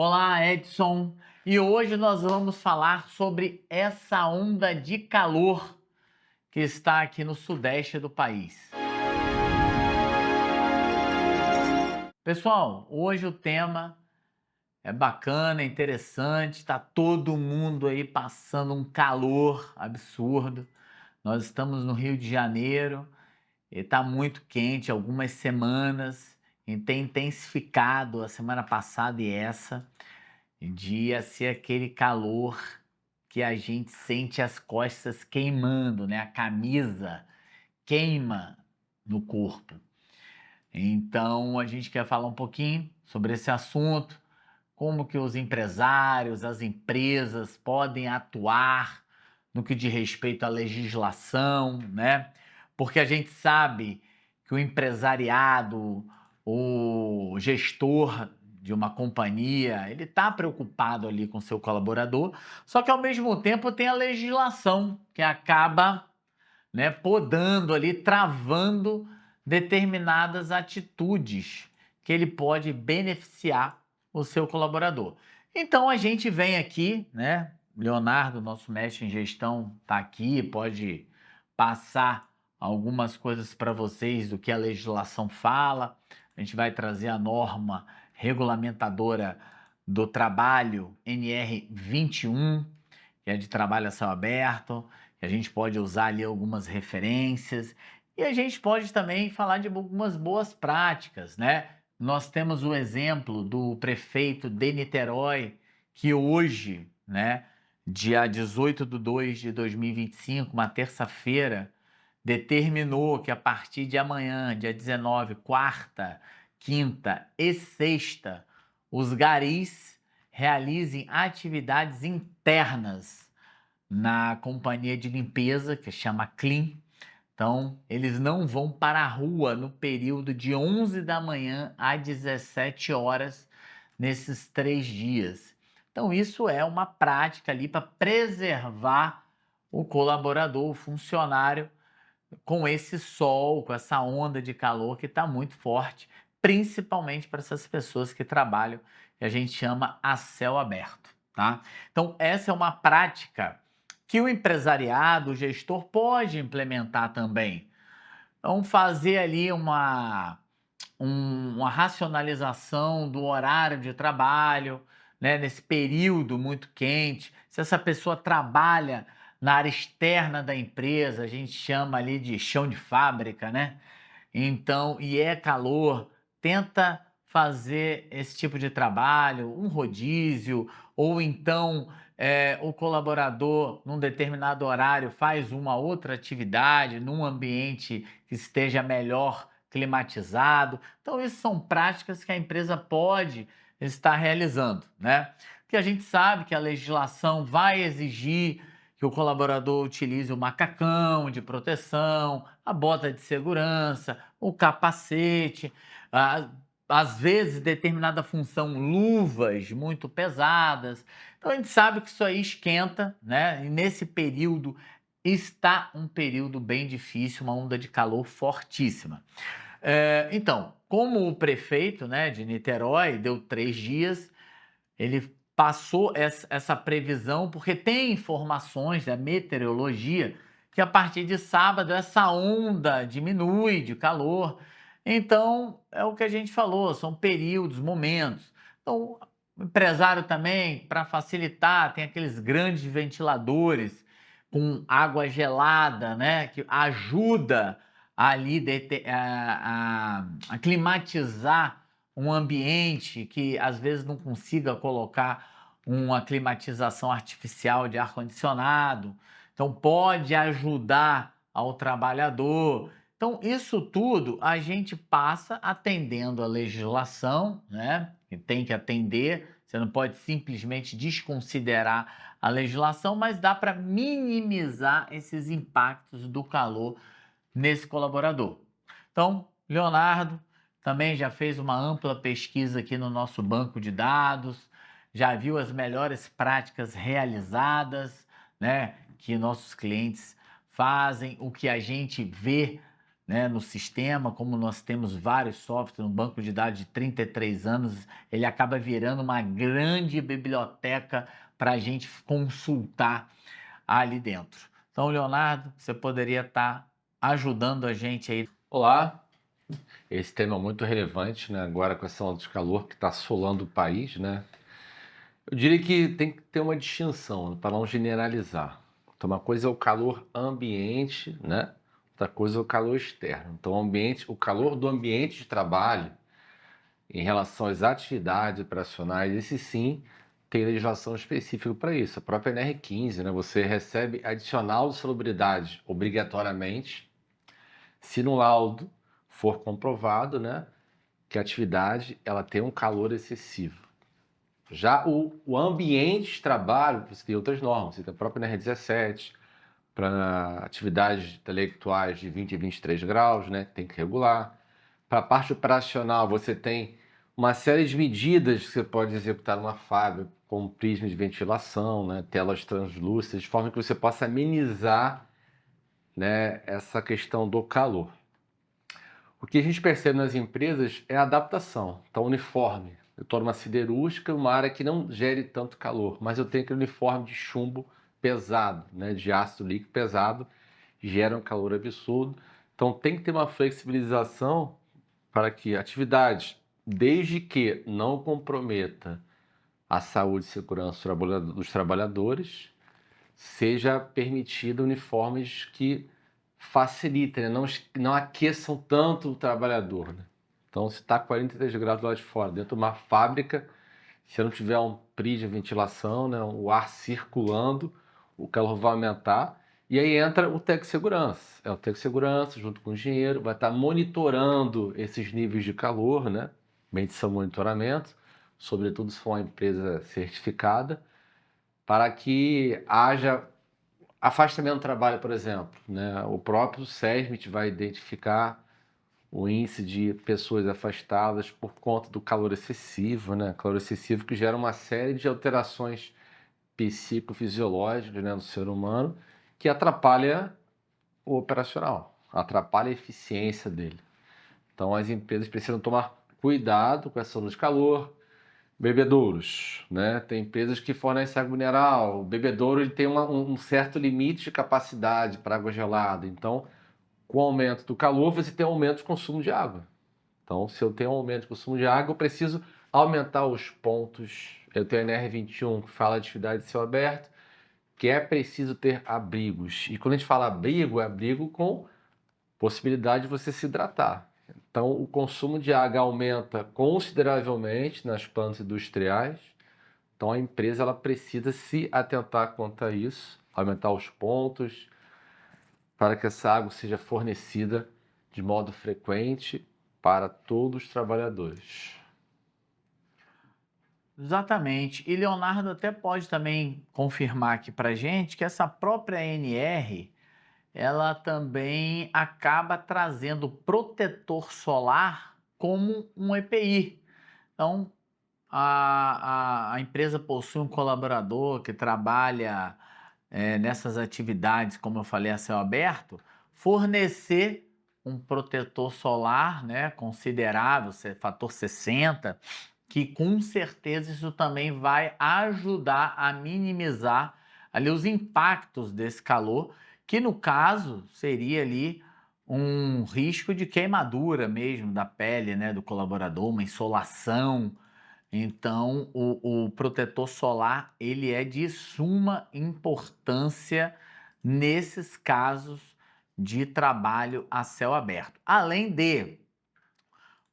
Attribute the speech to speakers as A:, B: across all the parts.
A: Olá, Edson. E hoje nós vamos falar sobre essa onda de calor que está aqui no sudeste do país. Pessoal, hoje o tema é bacana, é interessante, está todo mundo aí passando um calor absurdo. Nós estamos no Rio de Janeiro e está muito quente, algumas semanas, e tem intensificado a semana passada e essa. De ser aquele calor que a gente sente as costas queimando, né? A camisa queima no corpo. Então, a gente quer falar um pouquinho sobre esse assunto, como que os empresários, as empresas podem atuar no que diz respeito à legislação, né? Porque a gente sabe que o empresariado, o gestor de uma companhia, ele está preocupado ali com seu colaborador, só que ao mesmo tempo tem a legislação que acaba, né, podando ali, travando determinadas atitudes que ele pode beneficiar o seu colaborador. Então a gente vem aqui, né? Leonardo, nosso mestre em gestão, está aqui, pode passar algumas coisas para vocês do que a legislação fala. A gente vai trazer a norma regulamentadora do trabalho NR 21, que é de trabalho a céu aberto, que a gente pode usar ali algumas referências e a gente pode também falar de algumas boas práticas, né? Nós temos o exemplo do prefeito de Niterói, que hoje, né, dia 18 de 2 de 2025, uma terça-feira, determinou que a partir de amanhã, dia 19, quarta, quinta e sexta, os garis realizem atividades internas na companhia de limpeza, que chama Clean. Então, eles não vão para a rua no período de 11 da manhã a 17 horas nesses 3 dias. Então, isso é uma prática ali para preservar o colaborador, o funcionário, com esse sol, com essa onda de calor que está muito forte, principalmente para essas pessoas que trabalham, que a gente chama a céu aberto, tá? Então, essa é uma prática que o empresariado, o gestor pode implementar também. Então, fazer ali uma racionalização do horário de trabalho, né, nesse período muito quente. Se essa pessoa trabalha na área externa da empresa, a gente chama ali de chão de fábrica, né? Então, e é calor, tenta fazer esse tipo de trabalho, um rodízio, ou então o colaborador, num determinado horário, faz uma outra atividade num ambiente que esteja melhor climatizado. Então, isso são práticas que a empresa pode estar realizando, né? Porque a gente sabe que a legislação vai exigir que o colaborador utilize o macacão de proteção, a bota de segurança, o capacete, às vezes determinada função, luvas muito pesadas. Então a gente sabe que isso aí esquenta, né? E nesse período está um período bem difícil, uma onda de calor fortíssima. Então, como o prefeito, né, de Niterói deu 3 dias, ele passou essa previsão porque tem informações da meteorologia que a partir de sábado essa onda diminui de calor. Então, é o que a gente falou, são períodos, momentos. Então, o empresário também, para facilitar, tem aqueles grandes ventiladores com água gelada, né, que ajuda ali a climatizar um ambiente que às vezes não consiga colocar uma climatização artificial de ar-condicionado. Então, pode ajudar ao trabalhador. Então, isso tudo a gente passa atendendo a legislação, né? Que tem que atender. Você não pode simplesmente desconsiderar a legislação, mas dá para minimizar esses impactos do calor nesse colaborador. Então, Leonardo também já fez uma ampla pesquisa aqui no nosso banco de dados, já viu as melhores práticas realizadas, né, que nossos clientes fazem, o que a gente vê né, no sistema, como nós temos vários softwares, um banco de dados de 33 anos, ele acaba virando uma grande biblioteca para a gente consultar ali dentro. Então, Leonardo, você poderia estar ajudando a gente aí.
B: Olá, esse tema é muito relevante, né? Agora com essa onda de calor que está assolando o país, né? Eu diria que tem que ter uma distinção, né, para não generalizar. Então, uma coisa é o calor ambiente, né? Outra coisa é o calor externo. Então, o calor do ambiente de trabalho, em relação às atividades operacionais, esse sim tem legislação específica para isso. A própria NR15, né? Você recebe adicional de salubridade obrigatoriamente, se no laudo for comprovado, né, que a atividade ela tem um calor excessivo. Já o ambiente de trabalho, você tem outras normas, você tem a própria NR17, para atividades intelectuais de 20 e 23 graus, né, tem que regular. Para a parte operacional, você tem uma série de medidas que você pode executar numa fábrica, como prisma de ventilação, né, telas translúcidas, de forma que você possa amenizar, né, essa questão do calor. O que a gente percebe nas empresas é a adaptação. Então, uniforme. Eu estou numa siderúrgica, uma área que não gere tanto calor, mas eu tenho aquele uniforme de chumbo pesado, né, de ácido líquido pesado, gera um calor absurdo. Então, tem que ter uma flexibilização para que atividades, desde que não comprometa a saúde e segurança dos trabalhadores, seja permitido uniformes que facilitem, né? Não aqueçam tanto o trabalhador. Né? Então, se está 43 graus do lado de fora, dentro de uma fábrica, se não tiver um PRI de ventilação, né, o ar circulando, o calor vai aumentar. E aí entra o técnico de segurança. O técnico de segurança, junto com o engenheiro, vai estar monitorando esses níveis de calor, né? Medição, monitoramento, sobretudo se for uma empresa certificada, para que haja afastamento do trabalho, por exemplo, né? O próprio SESMIT vai identificar o índice de pessoas afastadas por conta do calor excessivo, né? Calor excessivo que gera uma série de alterações psicofisiológicas, né, no ser humano, que atrapalha o operacional, atrapalha a eficiência dele. Então as empresas precisam tomar cuidado com essa onda de calor. Bebedouros, né? Tem empresas que fornecem água mineral. O bebedouro ele tem um certo limite de capacidade para água gelada. Então, com o aumento do calor, você tem um aumento de consumo de água. Então, se eu tenho um aumento de consumo de água, eu preciso aumentar os pontos. Eu tenho a NR21 que fala de atividade de céu aberto, que é preciso ter abrigos. E quando a gente fala abrigo, é abrigo com possibilidade de você se hidratar. Então, o consumo de água aumenta consideravelmente nas plantas industriais. Então, a empresa ela precisa se atentar quanto a isso, aumentar os pontos, para que essa água seja fornecida de modo frequente para todos os trabalhadores.
A: Exatamente. E Leonardo até pode também confirmar aqui para gente que essa própria NR, ela também acaba trazendo protetor solar como um EPI. Então, a empresa possui um colaborador que trabalha nessas atividades, como eu falei, a céu aberto, fornecer um protetor solar, né, considerável, fator 60, que com certeza isso também vai ajudar a minimizar ali os impactos desse calor, que no caso seria ali um risco de queimadura mesmo da pele, né, do colaborador, uma insolação. Então, o protetor solar, ele é de suma importância nesses casos de trabalho a céu aberto. Além de,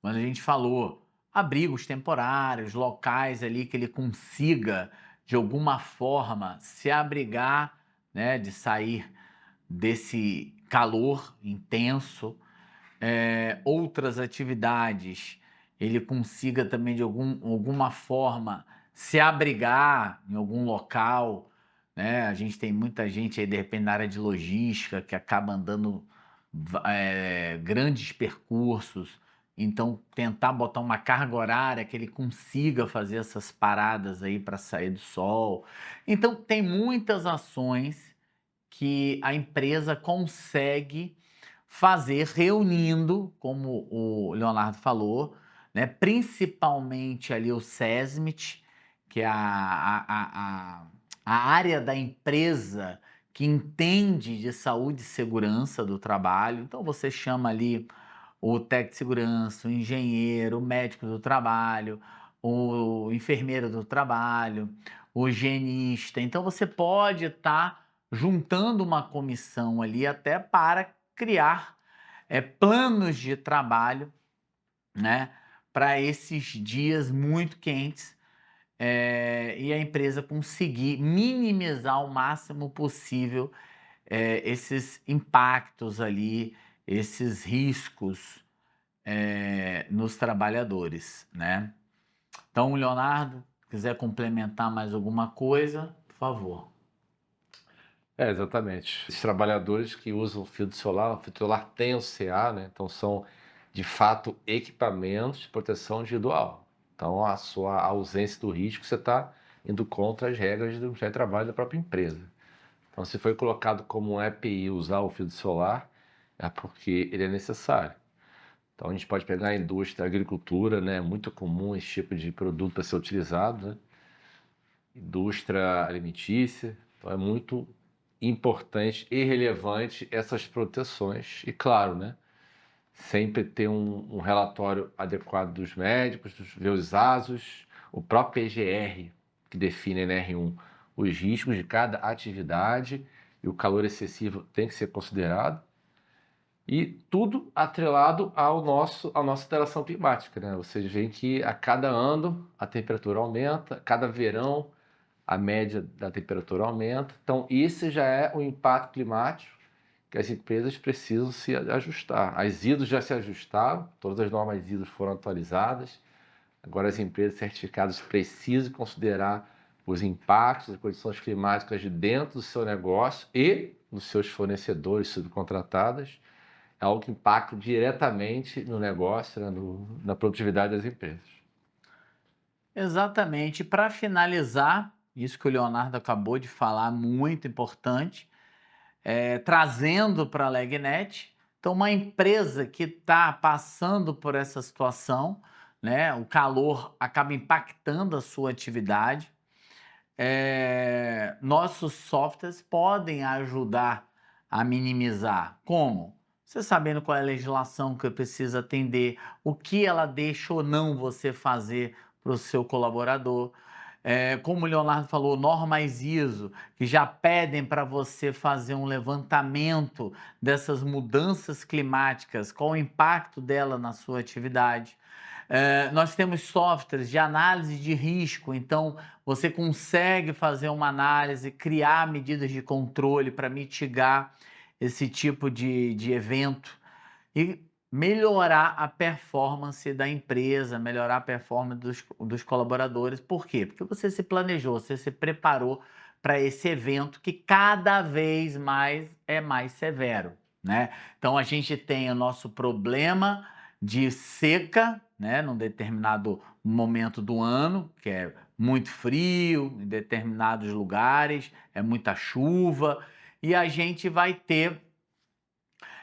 A: quando a gente falou, abrigos temporários, locais ali que ele consiga, de alguma forma, se abrigar, né, de sair desse calor intenso, outras atividades, ele consiga também de alguma forma se abrigar em algum local, né? A gente tem muita gente aí, de repente, na área de logística, que acaba andando grandes percursos, então tentar botar uma carga horária que ele consiga fazer essas paradas aí para sair do sol. Então tem muitas ações que a empresa consegue fazer reunindo, como o Leonardo falou, né, principalmente ali o SESMIT, que é a área da empresa que entende de saúde e segurança do trabalho. Então você chama ali o técnico de segurança, o engenheiro, o médico do trabalho, o enfermeiro do trabalho, o higienista. Então você pode estar juntando uma comissão ali até para criar planos de trabalho, né, para esses dias muito quentes, e a empresa conseguir minimizar o máximo possível esses impactos ali, esses riscos nos trabalhadores, né? Então, Leonardo, quiser complementar mais alguma coisa, por favor.
B: Exatamente. Os trabalhadores que usam o filtro solar tem o CA, né? Então são de fato equipamentos de proteção individual. Então a sua ausência do risco, você está indo contra as regras do Ministério do Trabalho da própria empresa. Então se foi colocado como um EPI usar o filtro solar, é porque ele é necessário. Então a gente pode pegar a indústria, a agricultura, né? É muito comum esse tipo de produto para ser utilizado, né? Indústria alimentícia, então é muito importante e relevante essas proteções. E claro, né? Sempre ter um relatório adequado dos médicos, ver os ASUS, o próprio PGR, que define na R1 os riscos de cada atividade e o calor excessivo tem que ser considerado. E tudo atrelado à nossa alteração climática, né? Vocês veem que a cada ano a temperatura aumenta, cada verão a média da temperatura aumenta. Então, isso já é um impacto climático que as empresas precisam se ajustar. As ISOs já se ajustaram, todas as normas ISO foram atualizadas. Agora, as empresas certificadas precisam considerar os impactos das condições climáticas de dentro do seu negócio e nos seus fornecedores subcontratados. É algo que impacta diretamente no negócio, né, na produtividade das empresas.
A: Exatamente. Para finalizar, isso que o Leonardo acabou de falar, muito importante, trazendo para a Legnet. Então, uma empresa que está passando por essa situação, né, o calor acaba impactando a sua atividade. Nossos softwares podem ajudar a minimizar. Como? Você sabendo qual é a legislação que precisa atender, o que ela deixa ou não você fazer para o seu colaborador. Como o Leonardo falou, normas ISO, que já pedem para você fazer um levantamento dessas mudanças climáticas, qual o impacto dela na sua atividade. Nós temos softwares de análise de risco, então você consegue fazer uma análise, criar medidas de controle para mitigar esse tipo de evento e melhorar a performance da empresa, melhorar a performance dos colaboradores. Por quê? Porque você se planejou, você se preparou para esse evento que cada vez mais é mais severo, né? Então a gente tem o nosso problema de seca, né, num determinado momento do ano, que é muito frio em determinados lugares, é muita chuva, e a gente vai ter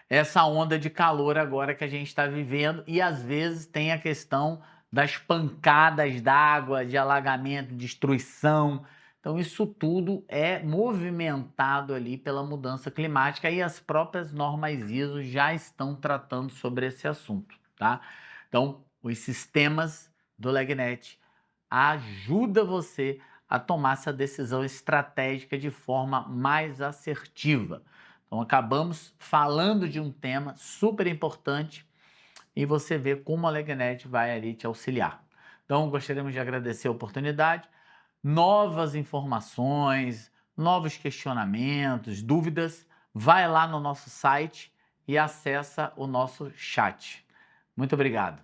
A: essa onda de calor agora que a gente está vivendo, e às vezes tem a questão das pancadas d'água, de alagamento, destruição. Então, isso tudo é movimentado ali pela mudança climática e as próprias normas ISO já estão tratando sobre esse assunto, tá? Então, os sistemas do Legnet ajudam você a tomar essa decisão estratégica de forma mais assertiva. Então, acabamos falando de um tema super importante e você vê como a Legnet vai ali te auxiliar. Então, gostaríamos de agradecer a oportunidade. Novas informações, novos questionamentos, dúvidas, vai lá no nosso site e acessa o nosso chat. Muito obrigado.